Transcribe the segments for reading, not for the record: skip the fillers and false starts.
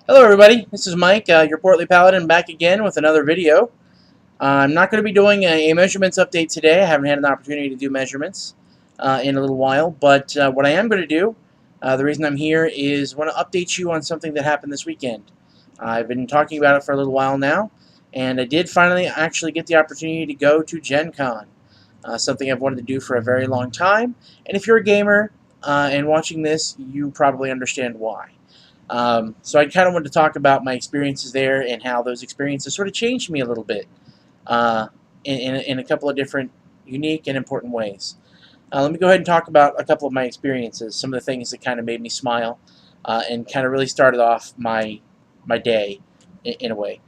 Hello everybody, this is Mike, your Portly Paladin, back again with another video. I'm not going to be doing a measurements update today. I haven't had an opportunity to do measurements in a little while, but what I am going to do, the reason I'm here, is want to update you on something that happened this weekend. I've been talking about it for a little while now, and I did finally actually get the opportunity to go to Gen Con, something I've wanted to do for a very long time, and if you're a gamer and watching this, you probably understand why. So I kind of wanted to talk about my experiences there and how those experiences sort of changed me a little bit uh, in a couple of different unique and important ways. Let me go ahead and talk about a couple of my experiences, some of the things that kind of made me smile and kind of really started off my day in a way.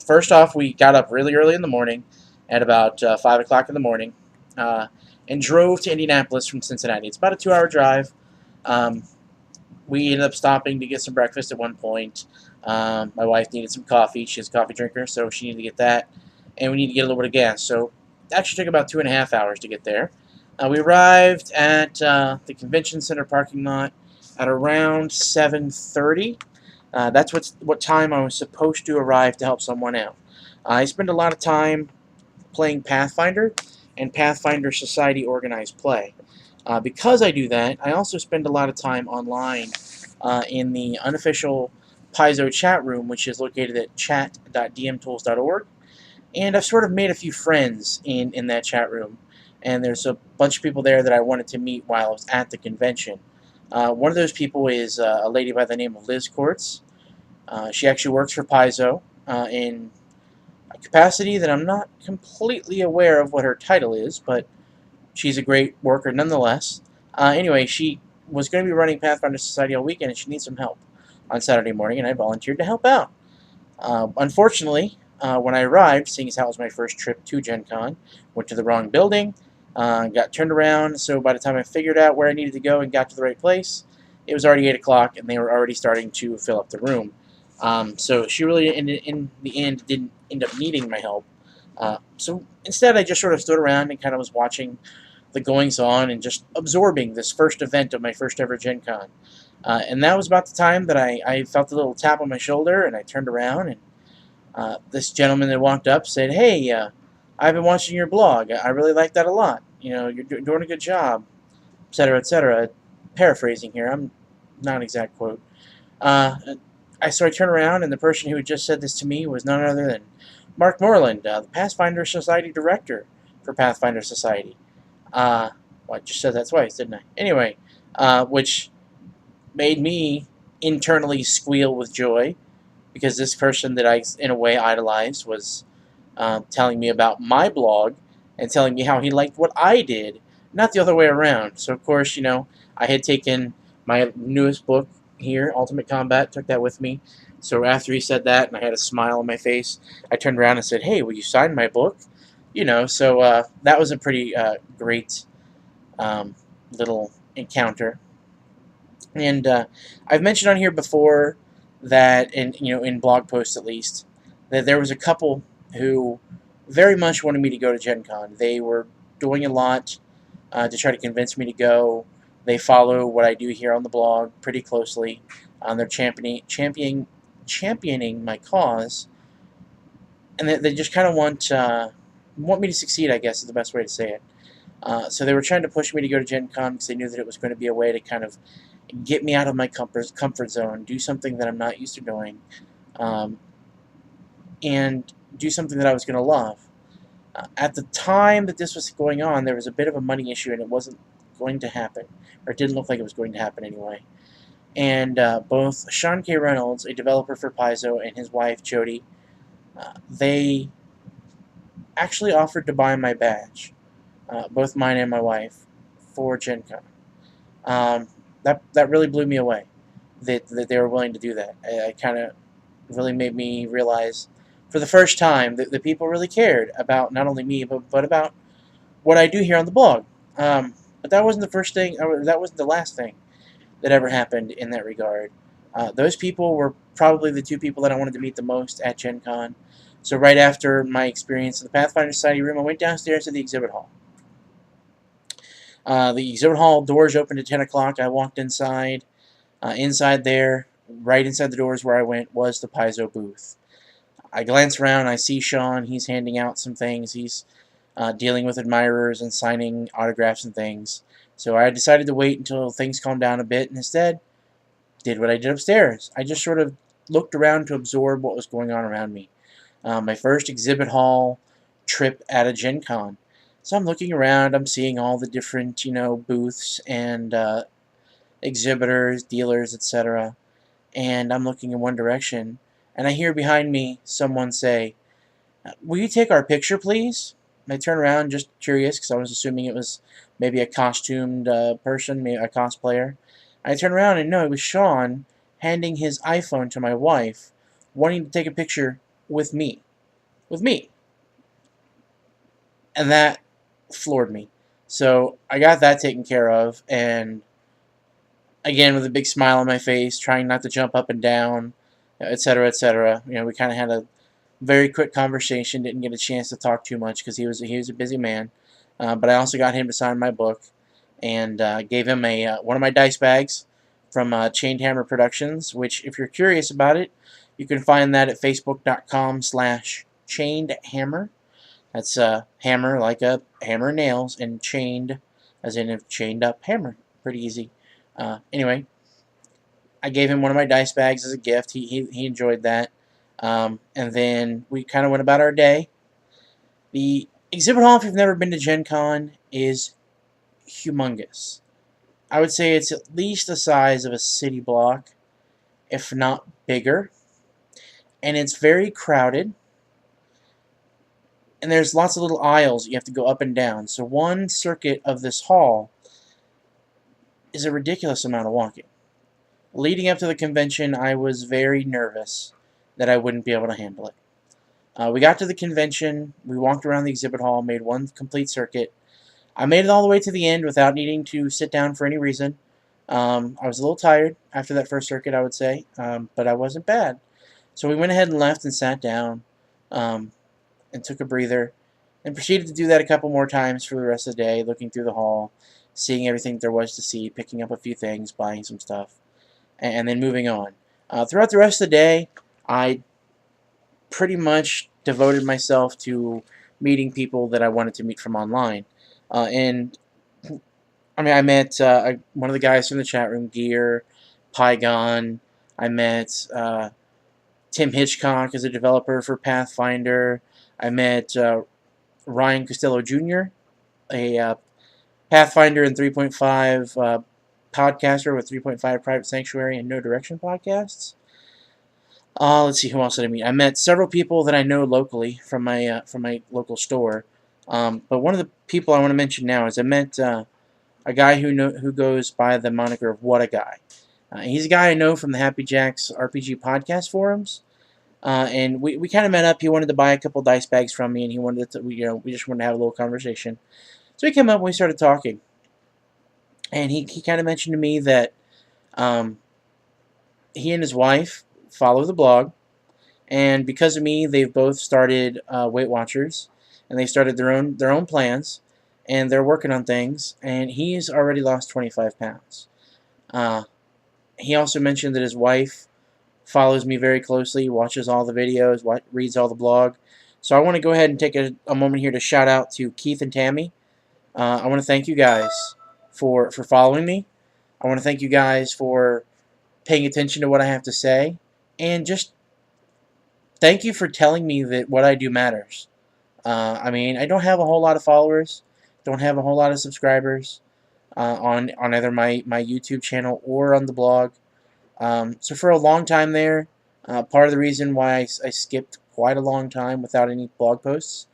First off, we got up really early in the morning at about 5 o'clock in the morning and drove to Indianapolis from Cincinnati. It's about a 2-hour drive. Um, we ended up stopping to get some breakfast at one point. My wife needed some coffee. She's a coffee drinker, so she needed to get that. And we needed to get a little bit of gas. So it actually took about 2.5 hours to get there. We arrived at the convention center parking lot at around 7:30. That's what time I was supposed to arrive to help someone out. I spent a lot of time playing Pathfinder and Pathfinder Society organized play. Because I do that, I also spend a lot of time online in the unofficial Paizo chat room, which is located at chat.dmtools.org. And I've sort of made a few friends in that chat room. And there's a bunch of people there that I wanted to meet while I was at the convention. One of those people is a lady by the name of Liz Quartz. She actually works for Paizo in a capacity that I'm not completely aware of what her title is, but she's a great worker nonetheless. Anyway, she was going to be running Pathfinder Society all weekend, and she needs some help on Saturday morning, and I volunteered to help out. Unfortunately, when I arrived, seeing as how it was my first trip to Gen Con, went to the wrong building, got turned around, so by the time I figured out where I needed to go and got to the right place, it was already 8 o'clock, and they were already starting to fill up the room. So she really, in the end, didn't end up needing my help. So instead, I just sort of stood around and kind of was watching the goings on and just absorbing this first event of my first ever Gen Con. And that was about the time that I felt a little tap on my shoulder, and I turned around, and this gentleman that walked up said, "Hey, I've been watching your blog. I really like that a lot. You know, you're doing a good job, etc., etc." Paraphrasing here, I'm not an exact quote. Uh, so I turned around, and the person who had just said this to me was none other than Mark Moreland, the Pathfinder Society director for Pathfinder Society. Well, I just said that twice, didn't I? Anyway, which made me internally squeal with joy because this person that I, in a way, idolized was telling me about my blog and telling me how he liked what I did, not the other way around. So, of course, you know, I had taken my newest book here, Ultimate Combat, took that with me. So after he said that, and I had a smile on my face, I turned around and said, "Hey, will you sign my book?" You know, so that was a pretty great little encounter. And I've mentioned on here before that, in blog posts at least, that there was a couple who very much wanted me to go to Gen Con. They were doing a lot to try to convince me to go. They follow what I do here on the blog pretty closely. They're championing my cause, and they just kind of want me to succeed, I guess is the best way to say it. So they were trying to push me to go to Gen Con because they knew that it was going to be a way to kind of get me out of my comfort zone, do something that I'm not used to doing, um, and do something that I was going to love. At the time that this was going on, there was a bit of a money issue, and it wasn't going to happen, or it didn't look like it was going to happen anyway. And both Sean K. Reynolds, a developer for Paizo, and his wife, Jody, they actually offered to buy my badge, both mine and my wife, for Gen Con. That really blew me away that they were willing to do that. I kind of really made me realize for the first time that the people really cared about not only me but about what I do here on the blog. But that wasn't the first thing, or that wasn't the last thing that ever happened in that regard. Those people were probably the two people that I wanted to meet the most at Gen Con. So right after my experience in the Pathfinder Society room, I went downstairs to the exhibit hall. The exhibit hall doors opened at 10 o'clock. I walked inside. Inside there right inside the doors where I went was the Paizo booth. I glance around, I see Sean, he's handing out some things, he's dealing with admirers and signing autographs and things. So I decided to wait until things calmed down a bit, and instead did what I did upstairs. I just sort of looked around to absorb what was going on around me. My first exhibit hall trip at a Gen Con. So I'm looking around, I'm seeing all the different, booths and exhibitors, dealers, etc. And I'm looking in one direction, and I hear behind me someone say, "Will you take our picture, please?" And I turn around, just curious, because I was assuming it was maybe a costumed person, maybe a cosplayer. I turn around, and no, it was Sean handing his iPhone to my wife, wanting to take a picture with me. With me. And that floored me. So I got that taken care of, and again, with a big smile on my face, trying not to jump up and down, etc., etc. We kind of had a very quick conversation. Didn't get a chance to talk too much because he was a busy man. But I also got him to sign my book, and gave him a one of my dice bags from Chained Hammer Productions. Which, if you're curious about it, you can find that at facebook.com/chainedhammer. That's hammer like a hammer and nails, and chained as in a chained up hammer. Pretty easy. Anyway, I gave him one of my dice bags as a gift. He enjoyed that. And then we kind of went about our day. The exhibit hall, if you've never been to Gen Con, is humongous. I would say it's at least the size of a city block, if not bigger. And it's very crowded. And there's lots of little aisles you have to go up and down. So one circuit of this hall is a ridiculous amount of walking. Leading up to the convention, I was very nervous that I wouldn't be able to handle it. We got to the convention, we walked around the exhibit hall, made one complete circuit. I made it all the way to the end without needing to sit down for any reason. I was a little tired after that first circuit, I would say, but I wasn't bad. So we went ahead and left and sat down, and took a breather, and proceeded to do that a couple more times for the rest of the day, looking through the hall, seeing everything there was to see, picking up a few things, buying some stuff, and then moving on. Throughout the rest of the day, I pretty much devoted myself to meeting people that I wanted to meet from online. And I mean, I met one of the guys from the chat room, Gear, Pygon. I met Tim Hitchcock as a developer for Pathfinder. I met Ryan Costello Jr., a Pathfinder and 3.5 podcaster with 3.5 Private Sanctuary and No Direction podcasts. Let's see, who else did I meet? I met several people that I know locally from my local store. But one of the people I want to mention now is I met a guy who goes by the moniker of What a Guy. He's a guy I know from the Happy Jacks RPG podcast forums. And we kind of met up. He wanted to buy a couple dice bags from me, and he wanted to, we just wanted to have a little conversation. So he came up and we started talking. And he kind of mentioned to me that he and his wife follow the blog, and because of me, they've both started Weight Watchers, and they started their own plans, and they're working on things. And he's already lost 25 pounds. He also mentioned that his wife follows me very closely, watches all the videos, reads all the blog. So I want to go ahead and take a moment here to shout out to Keith and Tammy. I want to thank you guys for following me. I want to thank you guys for paying attention to what I have to say, and just thank you for telling me that what I do matters. I mean, I don't have a whole lot of followers, don't have a whole lot of subscribers on either my YouTube channel or on the blog. So for a long time there, part of the reason why I skipped quite a long time without any blog posts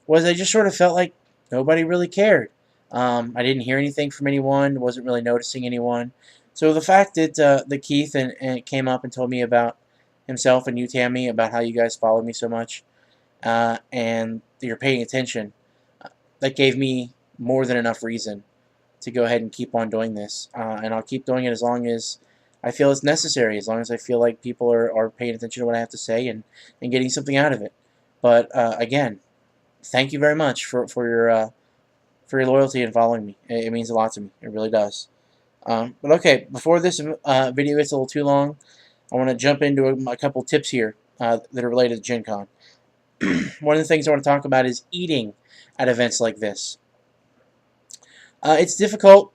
was I just sort of felt like nobody really cared. I didn't hear anything from anyone, wasn't really noticing anyone. So the fact that Keith and came up and told me about himself, and you, Tammy, about how you guys follow me so much, and you're paying attention, that gave me more than enough reason to go ahead and keep on doing this. And I'll keep doing it as long as I feel it's necessary, as long as I feel like people are paying attention to what I have to say and getting something out of it. But again, thank you very much for your loyalty and following me. It means a lot to me. It really does. But okay, before this video gets a little too long, I want to jump into a couple tips here that are related to Gen Con. One of the things I want to talk about is eating at events like this. It's difficult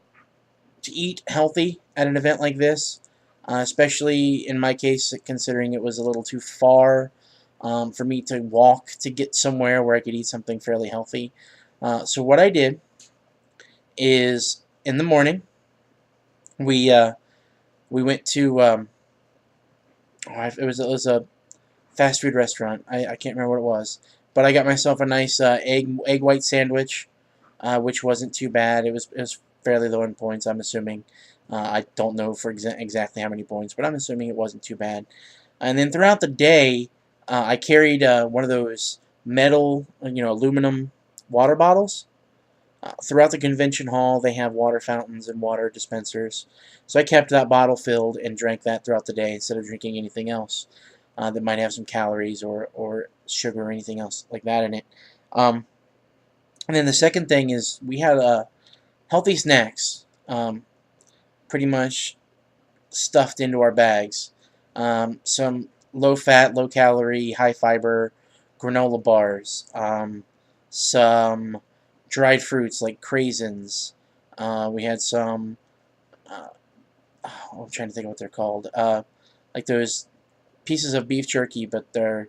to eat healthy at an event like this, especially in my case, considering it was a little too far for me to walk to get somewhere where I could eat something fairly healthy. So what I did is in the morning we went to it was a fast food restaurant. I can't remember what it was, but I got myself a nice egg white sandwich, which wasn't too bad. It was fairly low in points, I'm assuming. I don't know for exactly how many points, but I'm assuming it wasn't too bad. And then throughout the day, I carried one of those metal, aluminum water bottles. Throughout the convention hall, they have water fountains and water dispensers. So I kept that bottle filled and drank that throughout the day instead of drinking anything else that might have some calories or sugar or anything else like that in it. And then the second thing is we had healthy snacks pretty much stuffed into our bags. Some low-fat, low-calorie, high-fiber granola bars. Some dried fruits like craisins. We had some, I'm trying to think of what they're called. Like those pieces of beef jerky, but they're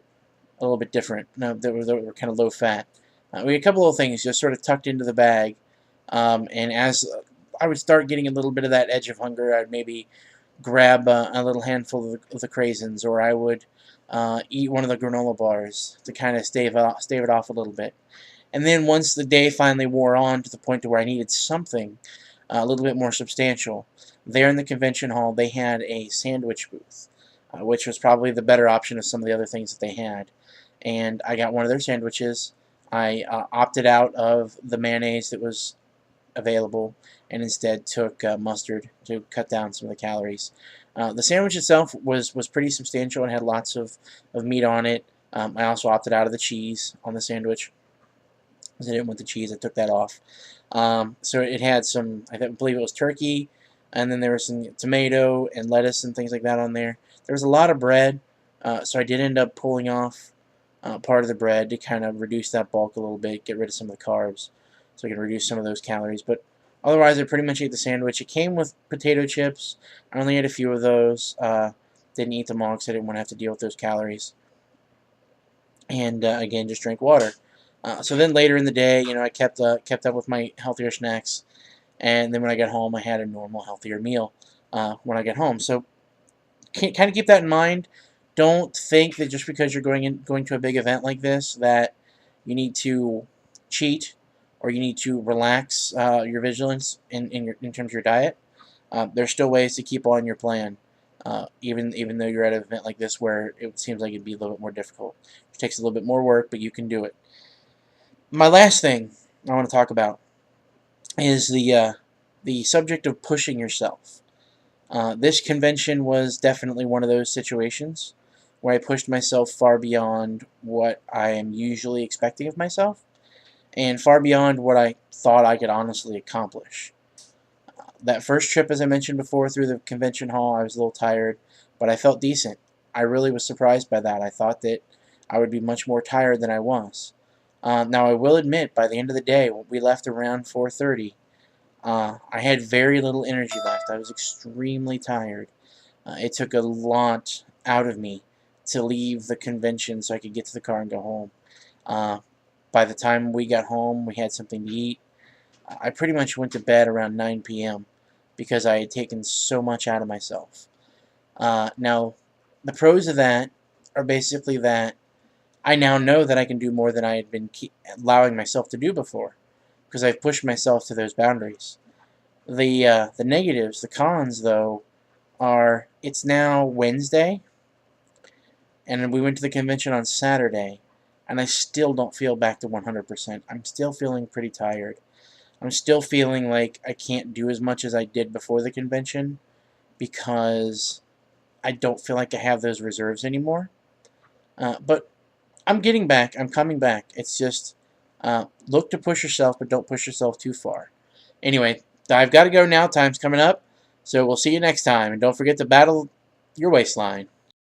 a little bit different. No, they were kind of low fat. We had a couple of things just sort of tucked into the bag, and as I would start getting a little bit of that edge of hunger, I'd maybe grab a little handful of the craisins, or I would eat one of the granola bars to kind of stave it off a little bit. And then once the day finally wore on to the point to where I needed something a little bit more substantial, there in the convention hall they had a sandwich booth, which was probably the better option of some of the other things that they had. And I got one of their sandwiches. I opted out of the mayonnaise that was available and instead took mustard to cut down some of the calories. The sandwich itself was pretty substantial and had lots of meat on it. I also opted out of the cheese on the sandwich because I didn't want the cheese. I took that off. So it had some, I believe it was turkey, and then there was some tomato and lettuce and things like that on there. There was a lot of bread, so I did end up pulling off part of the bread to kind of reduce that bulk a little bit, get rid of some of the carbs, so I can reduce some of those calories. But otherwise, I pretty much ate the sandwich. It came with potato chips. I only ate a few of those. Didn't eat them all because I didn't want to have to deal with those calories. And again, just drank water. So then later in the day, I kept up with my healthier snacks, and then when I got home, I had a normal, healthier meal when I got home. So kind of keep that in mind. Don't think that just because you're going to a big event like this that you need to cheat or you need to relax your vigilance in terms of your diet. There's still ways to keep on your plan, even though you're at an event like this where it seems like it'd be a little bit more difficult. It takes a little bit more work, but you can do it. My last thing I want to talk about is the subject of pushing yourself. This convention was definitely one of those situations where I pushed myself far beyond what I am usually expecting of myself, and far beyond what I thought I could honestly accomplish. That first trip, as I mentioned before, through the convention hall, I was a little tired, but I felt decent. I really was surprised by that. I thought that I would be much more tired than I was. Now, I will admit, by the end of the day, when we left around 4:30, I had very little energy left. I was extremely tired. It took a lot out of me to leave the convention so I could get to the car and go home. Uh, by the time we got home, we had something to eat. I pretty much went to bed around 9 p.m. because I had taken so much out of myself. Now, the pros of that are basically that I now know that I can do more than I had been allowing myself to do before, because I've pushed myself to those boundaries. The negatives, the cons, though, are it's now Wednesday, and we went to the convention on Saturday, and I still don't feel back to 100%. I'm still feeling pretty tired. I'm still feeling like I can't do as much as I did before the convention because I don't feel like I have those reserves anymore. But I'm getting back. I'm coming back. It's just look to push yourself, but don't push yourself too far. Anyway, I've got to go now. Time's coming up. So we'll see you next time. And don't forget to battle your waistline.